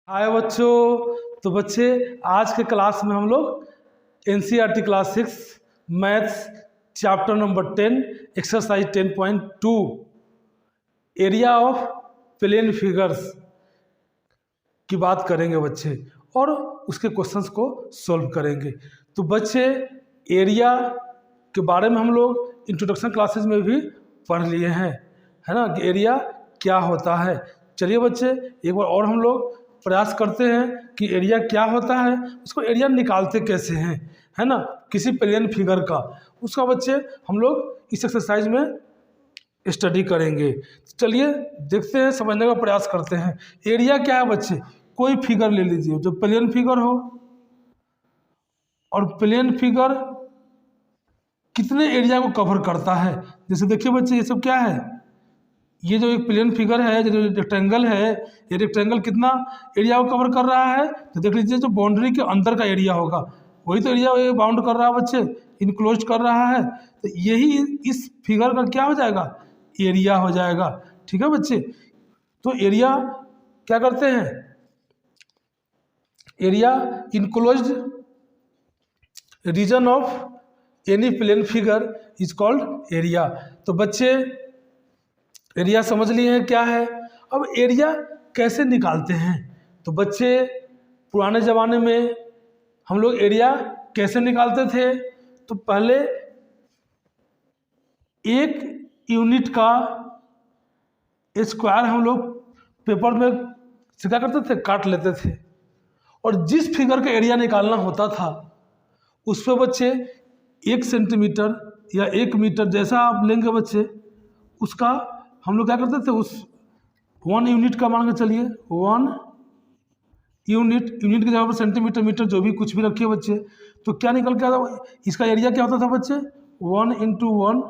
हाय बच्चों। तो बच्चे आज के क्लास में हम लोग NCERT class 6 maths chapter number 10 exercise 10.2 area of plane figures की बात करेंगे बच्चे, और उसके क्वेश्चंस को सॉल्व करेंगे। तो बच्चे एरिया के बारे में हम लोग इंट्रोडक्शन क्लासेस में भी पढ़ लिए हैं, है ना, कि एरिया क्या होता है। चलिए बच्चे एक बार और हम लोग प्रयास करते हैं कि एरिया क्या होता है, उसको एरिया निकालते कैसे हैं, है ना, किसी प्लेन फिगर का। उसका बच्चे हम लोग इस एक्सरसाइज में स्टडी करेंगे। चलिए देखते हैं, समझने का प्रयास करते हैं। एरिया क्या है बच्चे? कोई फिगर ले लीजिए जो प्लेन फिगर हो, और प्लेन फिगर कितने एरिया को कवर करता है। जैसे देखिए बच्चे, ये सब क्या है, ये जो एक प्लेन फिगर है, जो रेक्टेंगल है, ये रेक्टेंगल कितना एरिया को कवर कर रहा है, तो देख लीजिए जो बाउंड्री के अंदर का एरिया होगा वही तो एरिया ये बाउंड कर रहा है बच्चे, इनक्लोज कर रहा है। तो यही इस फिगर का क्या हो जाएगा, एरिया हो जाएगा। ठीक है बच्चे, तो एरिया क्या करते हैं, area enclosed region of any plane figure is called area. तो बच्चे एरिया समझ लिए हैं क्या है। अब एरिया कैसे निकालते हैं, तो बच्चे पुराने ज़माने में हम लोग एरिया कैसे निकालते थे, तो पहले एक यूनिट का स्क्वायर हम लोग पेपर में से क्या करते थे, काट लेते थे, और जिस फिगर का एरिया निकालना होता था उस पर बच्चे 1 सेंटीमीटर या 1 मीटर जैसा आप लेंगे बच्चे, उसका हम लोग क्या करते थे, उस 1 यूनिट का मान के चलिए, 1 यूनिट की जगह पर सेंटीमीटर मीटर जो भी कुछ भी रखिए बच्चे, तो क्या निकल के आता, इसका एरिया क्या होता था बच्चे, 1 × 1,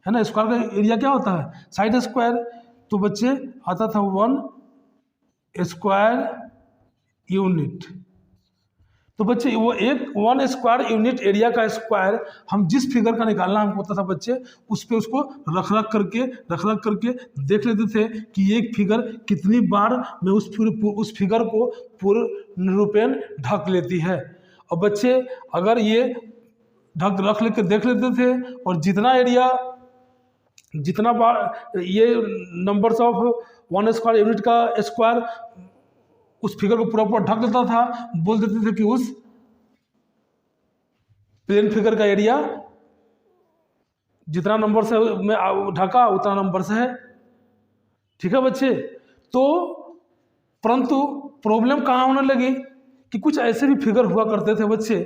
है ना। स्क्वायर का एरिया क्या होता है, साइड स्क्वायर, तो बच्चे आता था 1 स्क्वायर यूनिट। तो बच्चे वो 1 स्क्वायर यूनिट एरिया का स्क्वायर हम जिस फिगर का निकालना हमको होता था बच्चे, उस पर उसको रख रख करके देख लेते थे कि ये फिगर कितनी बार में उस फिगर को पूर्ण रूपेण ढक लेती है। और बच्चे अगर ये ढक रख लेके देख लेते थे, और जितना बार ये नंबर्स ऑफ 1 स्क्वायर यूनिट का स्क्वायर उस फिगर को पूरा ढक देता था, बोल देते थे कि उस प्लेन फिगर का एरिया जितना नंबर से में ढका उतना नंबर से है। ठीक है बच्चे, तो परंतु प्रॉब्लम कहाँ होने लगी कि कुछ ऐसे भी फिगर हुआ करते थे बच्चे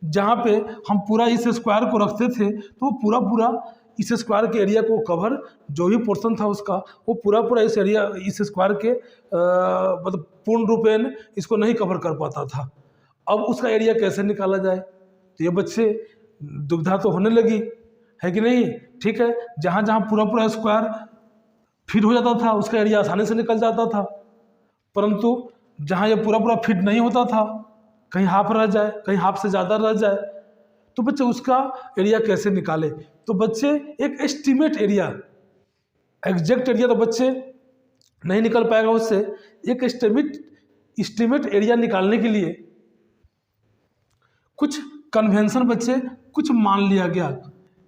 जहाँ पे हम पूरा इस स्क्वायर को रखते थे, तो वो पूरा इस स्क्वायर के एरिया को कवर, जो भी पोर्शन था उसका, वो पूरा इस स्क्वायर के मतलब पूर्ण रूपेण इसको नहीं कवर कर पाता था। अब उसका एरिया कैसे निकाला जाए, तो ये बच्चे दुविधा तो होने लगी, है कि नहीं। ठीक है, जहाँ जहाँ पूरा स्क्वायर फिट हो जाता था उसका एरिया आसानी से निकल जाता था, परंतु जहाँ ये पूरा फिट नहीं होता था, कहीं हाफ रह जाए, कहीं हाफ से ज़्यादा रह जाए, तो बच्चे उसका एरिया कैसे निकाले। तो बच्चे एक एस्टीमेट एरिया, एग्जैक्ट एरिया तो बच्चे नहीं निकल पाएगा उससे। एक एस्टीमेट एरिया निकालने के लिए कुछ कन्वेंशन बच्चे कुछ मान लिया गया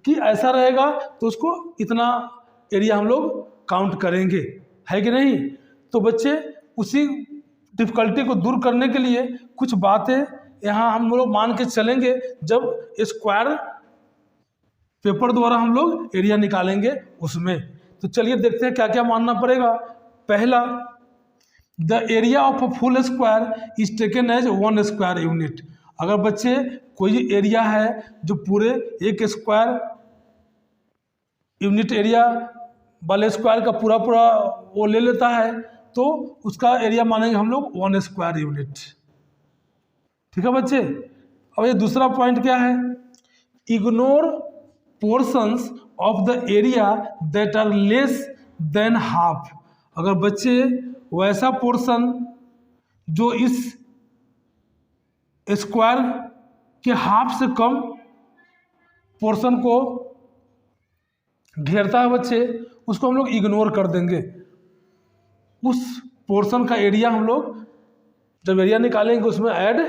कि ऐसा रहेगा तो उसको इतना एरिया हम लोग काउंट करेंगे, है कि नहीं। तो बच्चे उसी डिफ़िकल्टी को दूर करने के लिए कुछ बातें यहाँ हम लोग मान के चलेंगे। जब स्क्वायर पेपर द्वारा हम लोग एरिया निकालेंगे उसमें, तो चलिए देखते हैं क्या क्या मानना पड़ेगा। पहला, the area of a full square is taken as 1 square unit. अगर बच्चे कोई एरिया है जो पूरे 1 स्क्वायर यूनिट एरिया वाले स्क्वायर का पूरा वो ले लेता है, तो उसका एरिया मानेंगे हम लोग 1 स्क्वायर यूनिट। ठीक है बच्चे। अब ये दूसरा पॉइंट क्या है, ignore portions of the area that are less than half. अगर बच्चे वैसा पोर्शन जो इस स्क्वायर के हाफ से कम पोर्शन को घेरता है बच्चे, उसको हम लोग इग्नोर कर देंगे। उस पोर्शन का एरिया हम लोग जब एरिया निकालेंगे उसमें ऐड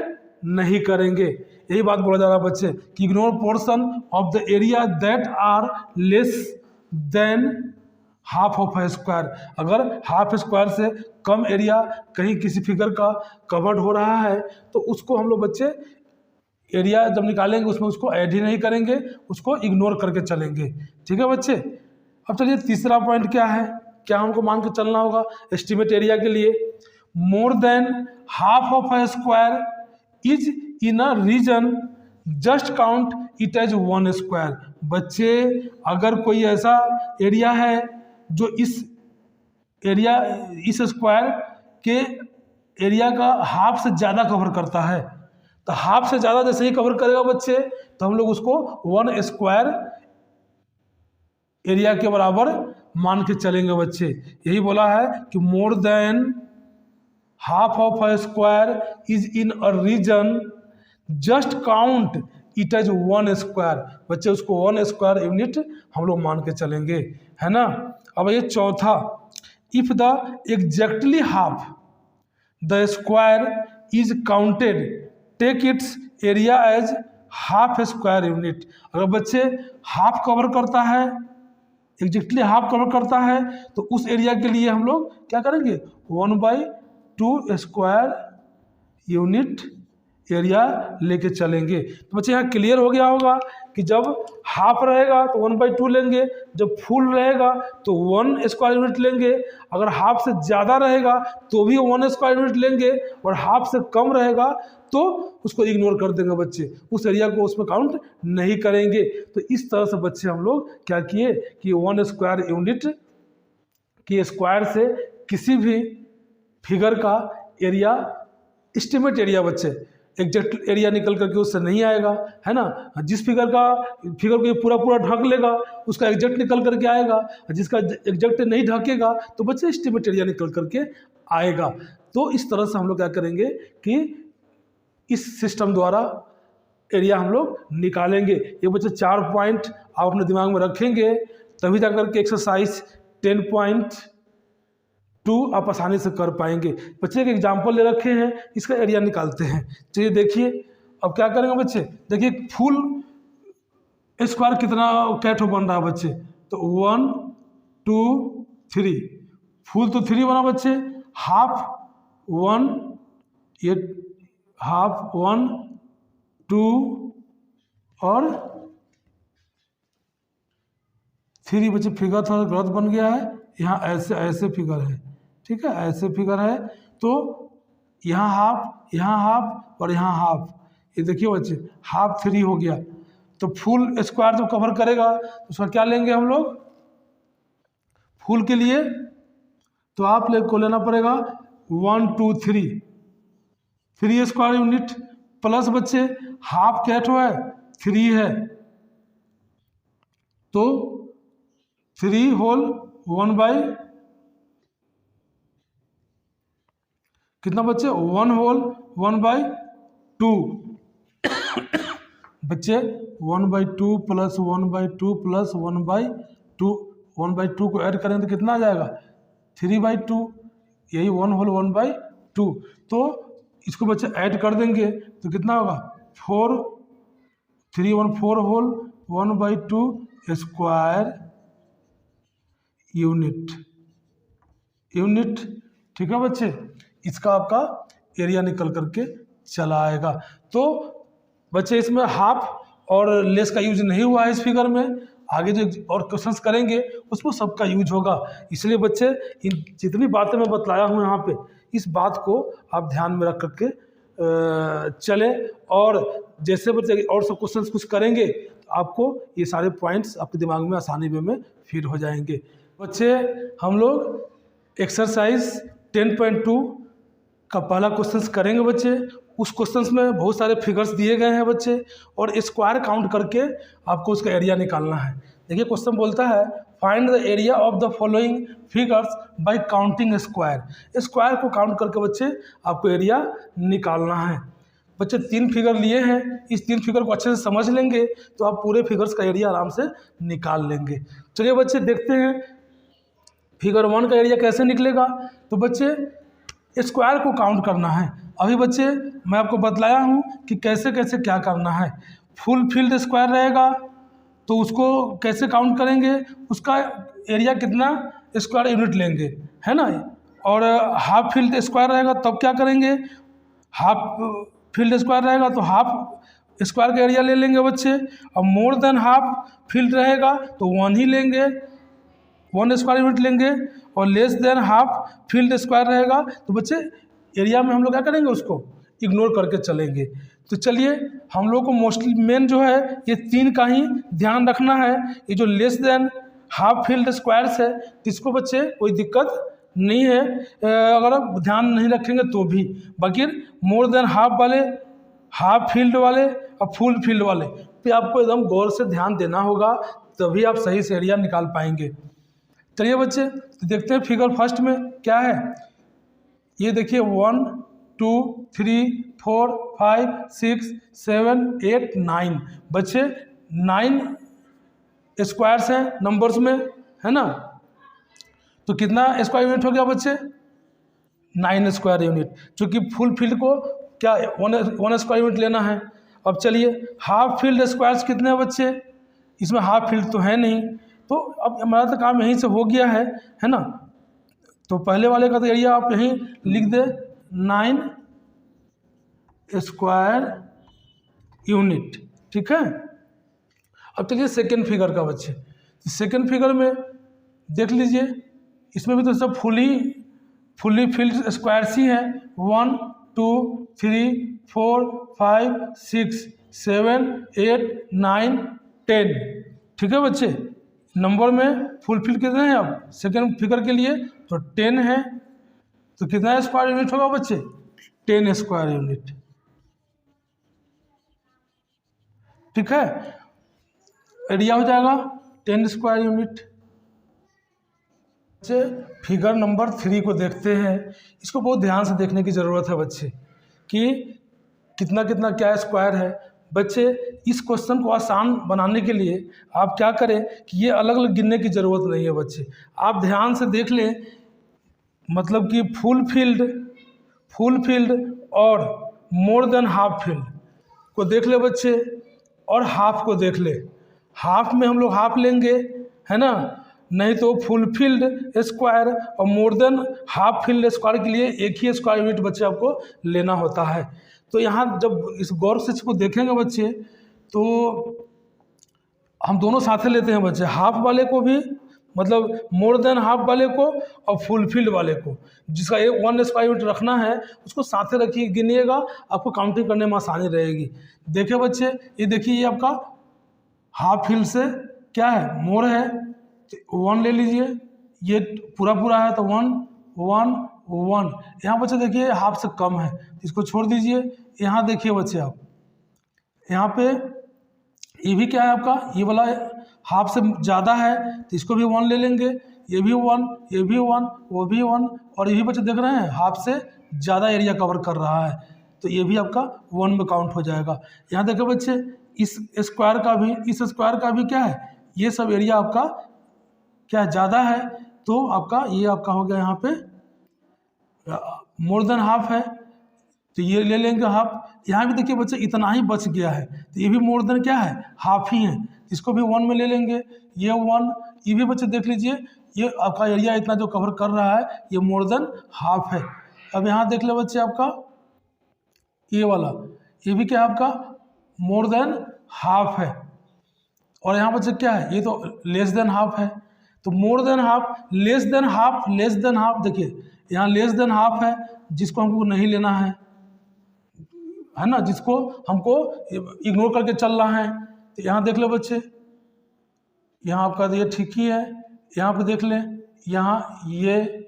नहीं करेंगे। यही बात बोला जा रहा है बच्चे कि ignore portion of the area that are less than half of a square. अगर हाफ स्क्वायर से कम एरिया कहीं किसी फिगर का कवर्ड हो रहा है तो उसको हम लोग बच्चे एरिया जब निकालेंगे उसमें उसको ऐड ही नहीं करेंगे, उसको इग्नोर करके चलेंगे। ठीक है बच्चे। अब चलिए तीसरा पॉइंट क्या है, क्या हमको मान के चलना होगा एस्टिमेट एरिया के लिए। More than half of a square is in a region just count it as one square. बच्चे अगर कोई ऐसा एरिया है जो इस स्क्वायर के एरिया का हाफ से ज़्यादा कवर करता है, तो हाफ से ज़्यादा जैसे ही कवर करेगा बच्चे तो हम लोग उसको वन स्क्वायर एरिया के बराबर मान के चलेंगे बच्चे। यही बोला है कि more than half of a square is in a region just count it as one square. बच्चे उसको वन स्क्वायर यूनिट हम लोग मान के चलेंगे, है ना। अब ये चौथा, if the exactly half the square is counted take its area as half square unit. अगर बच्चे हाफ कवर करता है, एग्जैक्टली हाफ कवर करता है, तो उस एरिया के लिए हम लोग क्या करेंगे 1/2 स्क्वायर यूनिट एरिया लेके चलेंगे। तो बच्चे यहाँ क्लियर हो गया होगा कि जब हाफ रहेगा तो 1/2 लेंगे, जब फुल रहेगा तो 1 स्क्वायर यूनिट लेंगे, अगर हाफ से ज़्यादा रहेगा तो भी 1 स्क्वायर यूनिट लेंगे, और हाफ से कम रहेगा तो उसको इग्नोर कर देंगे बच्चे, उस एरिया को उसमें काउंट नहीं करेंगे। तो इस तरह से बच्चे हम लोग क्या किए कि 1 स्क्वायर यूनिट की स्क्वायर से किसी भी फिगर का एरिया एस्टिमेट एरिया बच्चे एग्जैक्ट एरिया निकल करके उससे नहीं आएगा, है ना। जिस फिगर को ये पूरा पूरा ढक लेगा उसका एग्जैक्ट निकल करके आएगा, जिसका एग्जैक्ट नहीं ढकेगा तो बच्चे एस्टिमेट एरिया निकल करके आएगा। तो इस तरह से हम लोग क्या करेंगे कि इस सिस्टम द्वारा एरिया हम लोग निकालेंगे। ये बच्चे 4 पॉइंट आप अपने दिमाग में रखेंगे, तभी जाकर के एक्सरसाइज 10.2 आप आसानी से कर पाएंगे। बच्चे एक एग्जाम्पल ले रखे हैं, इसका एरिया निकालते हैं। चलिए देखिए अब क्या करेंगे बच्चे। देखिए फुल स्क्वायर कितना कैट बन रहा है बच्चे, तो 1 2 3, फुल तो 3 बना बच्चे, हाफ 1, ये हाफ 1 2 और 3 बच्चे। फिगर थोड़ा गलत बन गया है, यहाँ ऐसे फिगर है, ठीक है, ऐसे फिगर है। तो यहाँ हाफ और यहाँ हाफ, ये देखिए बच्चे हाफ 3 हो गया। तो फुल स्क्वायर जब कवर करेगा तो उसका क्या लेंगे हम लोग फुल के लिए, तो आप को लेना पड़ेगा 1 2 3 स्क्वायर यूनिट प्लस बच्चे हाफ क्या है 3 है, तो 3 होल 1 बाई कितना बच्चे 1 होल 1/2 बच्चे 1/2 प्लस 1/2 प्लस 1/2, 1/2 को ऐड करें तो कितना आ जाएगा 3/2, यही 1 होल 1/2। तो इसको बच्चे ऐड कर देंगे तो कितना होगा 4 3 1 4 होल 1/2 स्क्वायर यूनिट। ठीक है बच्चे, इसका आपका एरिया निकल करके चला आएगा। तो बच्चे इसमें हाफ और लेस का यूज नहीं हुआ है इस फिगर में, आगे जो और क्वेश्चंस करेंगे उसमें सबका यूज होगा। इसलिए बच्चे इन जितनी बातें मैं बतलाया हूँ यहाँ पे, इस बात को आप ध्यान में रख करके चले, और जैसे बच्चे और सब क्वेश्चंस कुछ करेंगे तो आपको ये सारे पॉइंट्स आपके दिमाग में आसानी वे में फिट हो जाएंगे। बच्चे हम लोग एक्सरसाइज 10.2 का पहला क्वेश्चंस करेंगे बच्चे। उस क्वेश्चंस में बहुत सारे फिगर्स दिए गए हैं बच्चे, और स्क्वायर काउंट करके आपको उसका एरिया निकालना है। देखिए क्वेश्चन बोलता है find the area of the following figures bye counting square. Square को काउंट करके बच्चे आपको एरिया निकालना है। बच्चे 3 फिगर लिए हैं, इस 3 फिगर को अच्छे से समझ लेंगे तो आप पूरे फिगर्स का एरिया आराम से निकाल लेंगे। चलिए बच्चे देखते हैं फिगर 1 का एरिया कैसे निकलेगा। तो बच्चे स्क्वायर को काउंट करना है। अभी बच्चे मैं आपको बतलाया हूँ कि कैसे कैसे क्या करना है। फुल फील्ड स्क्वायर रहेगा तो उसको कैसे काउंट करेंगे, उसका एरिया कितना स्क्वायर यूनिट लेंगे, है ना। और हाफ फील्ड स्क्वायर रहेगा तब क्या करेंगे, हाफ फील्ड स्क्वायर रहेगा तो हाफ स्क्वायर का एरिया ले लेंगे बच्चे। अब मोर देन हाफ फील्ड रहेगा तो 1 ही लेंगे, 1 स्क्वायर यूनिट लेंगे। और less than half field square रहेगा तो बच्चे एरिया में हम लोग क्या करेंगे, उसको इग्नोर करके चलेंगे। तो चलिए हम लोग को मोस्टली मेन जो है ये 3 का ही ध्यान रखना है। ये जो less than half field squares है इसको बच्चे कोई दिक्कत नहीं है अगर आप ध्यान नहीं रखेंगे तो भी। बाकी मोर देन हाफ वाले, हाफ फील्ड वाले और फुल फील्ड वाले पे आपको एकदम गौर से ध्यान देना होगा, तभी आप सही से एरिया निकाल पाएंगे। चलिए बच्चे तो देखते हैं फिगर फर्स्ट में क्या है। ये देखिए 1 2 3 4 5 6 7 8 9 बच्चे 9 स्क्वायर्स हैं नंबर्स में, है ना। तो कितना स्क्वायर यूनिट हो गया बच्चे, 9 स्क्वायर यूनिट, क्योंकि फुल फील्ड को क्या 1 स्क्वायर यूनिट लेना है। अब चलिए हाफ फील्ड स्क्वायर्स कितने हैं बच्चे, इसमें हाफ फील्ड तो है नहीं, तो अब हमारा तो काम यहीं से हो गया है ना। तो पहले वाले का तो एरिया आप यहीं लिख दे 9 स्क्वायर यूनिट, ठीक है। अब चलिए सेकेंड फिगर का बच्चे, सेकेंड फिगर में देख लीजिए, इसमें भी तो सब फुली फील्ड स्क्वायर्स ही हैं। 1 2 3 4 5 6 7 8 9 10, ठीक है बच्चे। नंबर में फुल फील्ड कितने हैं अब सेकेंड फिगर के लिए, तो 10 है। तो कितना स्क्वायर यूनिट होगा बच्चे, 10 स्क्वायर यूनिट, ठीक है। एरिया हो जाएगा 10 स्क्वायर यूनिट। बच्चे फिगर नंबर 3 को देखते हैं, इसको बहुत ध्यान से देखने की ज़रूरत है बच्चे कि कितना कितना क्या स्क्वायर है। बच्चे इस क्वेश्चन को आसान बनाने के लिए आप क्या करें कि ये अलग अलग गिनने की ज़रूरत नहीं है बच्चे, आप ध्यान से देख लें। मतलब कि फुल फील्ड और मोर देन हाफ फील्ड को देख ले बच्चे, और हाफ को देख ले। हाफ में हम लोग हाफ लेंगे, है ना, नहीं तो फुल फील्ड स्क्वायर और मोर देन हाफ फील्ड स्क्वायर के लिए एक ही स्क्वायर यूनिट बच्चे आपको लेना होता है। तो यहाँ जब इस गौर से इसको देखेंगे बच्चे तो हम दोनों साथे लेते हैं बच्चे, हाफ वाले को भी, मतलब मोर देन हाफ वाले को और फुल फील्ड वाले को, जिसका 1 स्क्वायर यूनिट रखना है उसको साथे रखिए, गिनिएगा, आपको काउंटिंग करने में आसानी रहेगी। देखिए बच्चे, ये देखिए ये आपका हाफ फील्ड से क्या है, मोर है, 1 ले लीजिए, ये पूरा है तो 1 1 1। यहाँ बच्चे देखिए हाफ से कम है, इसको छोड़ दीजिए। यहाँ देखिए बच्चे आप, यहाँ पे ये भी क्या है आपका, ये वाला हाफ से ज़्यादा है तो इसको भी 1 ले लेंगे, ये भी 1, ये भी 1, वो भी 1, और ये भी बच्चे देख रहे हैं हाफ से ज़्यादा एरिया कवर कर रहा है तो ये भी आपका 1 में काउंट हो जाएगा। यहाँ देखो बच्चे इस स्क्वायर का भी, इस स्क्वायर का भी क्या है, ये सब एरिया आपका क्या ज़्यादा है, तो आपका ये आपका हो गया यहाँ पे मोर देन हाफ है तो ये ले लेंगे हाफ। यहाँ भी देखिए बच्चे इतना ही बच गया है तो ये भी मोर देन क्या है, हाफ ही है, इसको भी 1 में ले लेंगे, ये 1, ये भी बच्चे देख लीजिए, ये आपका एरिया इतना जो कवर कर रहा है ये मोर देन हाफ है। अब यहाँ देख ले बच्चे आपका ये वाला, ये भी क्या है आपका मोर देन हाफ है, और यहाँ बच्चे क्या है, ये तो लेस देन हाफ है। तो मोर than half, less than half, less than half, देखिए यहाँ लेस देन हाफ है जिसको हमको नहीं लेना है ना, जिसको हमको इग्नोर करके चल रहा है। तो यहाँ देख लो बच्चे, यहाँ आपका ये ठीक ही है, यहाँ पे देख लें, यहाँ ये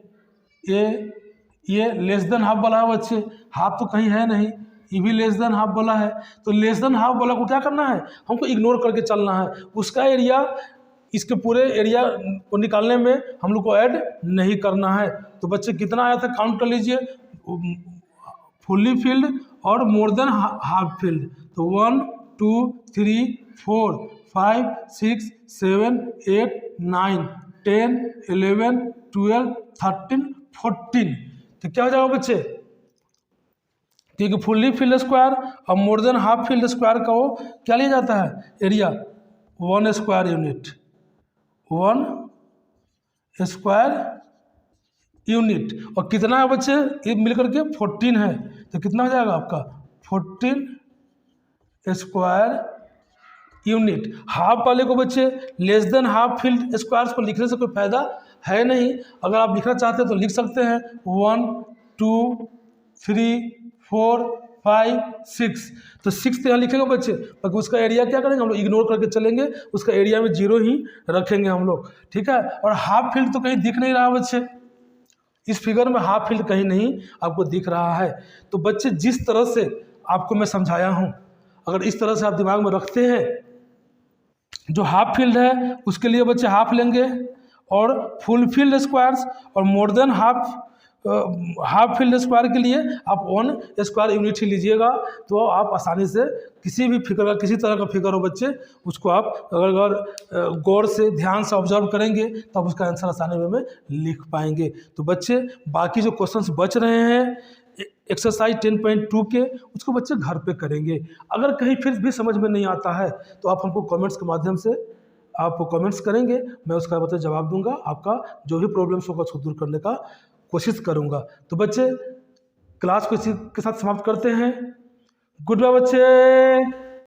लेस देन हाफ वाला है बच्चे, हाफ तो कहीं है नहीं, ये भी लेस देन हाफ वाला है। तो लेस देन हाफ वाला को क्या करना है, हमको इग्नोर करके चलना है, उसका एरिया इसके पूरे एरिया को निकालने में हम लोग को ऐड नहीं करना है। तो बच्चे कितना आया था काउंट कर लीजिए, फुल्ली फील्ड और मोर देन हाफ फील्ड, तो 1 2 3 4 5 6 7 8 9 10 11 12 13 14। तो क्या हो जाएगा बच्चे, क्योंकि फुल्ली फील्ड स्क्वायर और मोर देन हाफ फील्ड स्क्वायर का वो क्या लिया जाता है, area, 1 square unit, 1 square unit. और कितना है बच्चे, ये मिलकर के 14 है, तो कितना हो जाएगा आपका 14 स्क्वायर यूनिट। हाफ वाले को बच्चे less than half field squares को लिखने से कोई फायदा है नहीं। अगर आप लिखना चाहते हैं तो लिख सकते हैं 1 2 3 4 5 6। तो 6 यहाँ लिखेंगे बच्चे, बाकी उसका एरिया क्या करेंगे हम लोग, इग्नोर करके चलेंगे, उसका एरिया में 0 ही रखेंगे हम लोग, ठीक है। और हाफ फील्ड तो कहीं दिख नहीं रहा बच्चे, इस फिगर में हाफ फील्ड कहीं नहीं आपको दिख रहा है। तो बच्चे जिस तरह से आपको मैं समझाया हूँ, अगर इस तरह से आप दिमाग में रखते हैं, जो हाफ फील्ड है उसके लिए बच्चे हाफ लेंगे, और फुल फील्ड स्क्वायर्स और मोर देन हाफ फील्ड स्क्वायर के लिए आप 1 स्क्वायर यूनिट ही लीजिएगा। तो आप आसानी से किसी भी फिगर का, किसी तरह का फिगर हो बच्चे, उसको आप अगर गौर से ध्यान से ऑब्जर्व करेंगे तो आप उसका आंसर आसानी में लिख पाएंगे। तो बच्चे बाकी जो क्वेश्चंस बच रहे हैं एक्सरसाइज 10.2 के, उसको बच्चे घर पे करेंगे। अगर कहीं फिर भी समझ में नहीं आता है तो आप हमको कमेंट्स के माध्यम से आप कमेंट्स करेंगे, मैं उसका मतलब जवाब दूंगा, आपका जो भी प्रॉब्लम्स होगा उसको दूर करने का कोशिश करूंगा। तो बच्चे क्लास को इसी के साथ समाप्त करते हैं। गुड बाय बच्चे।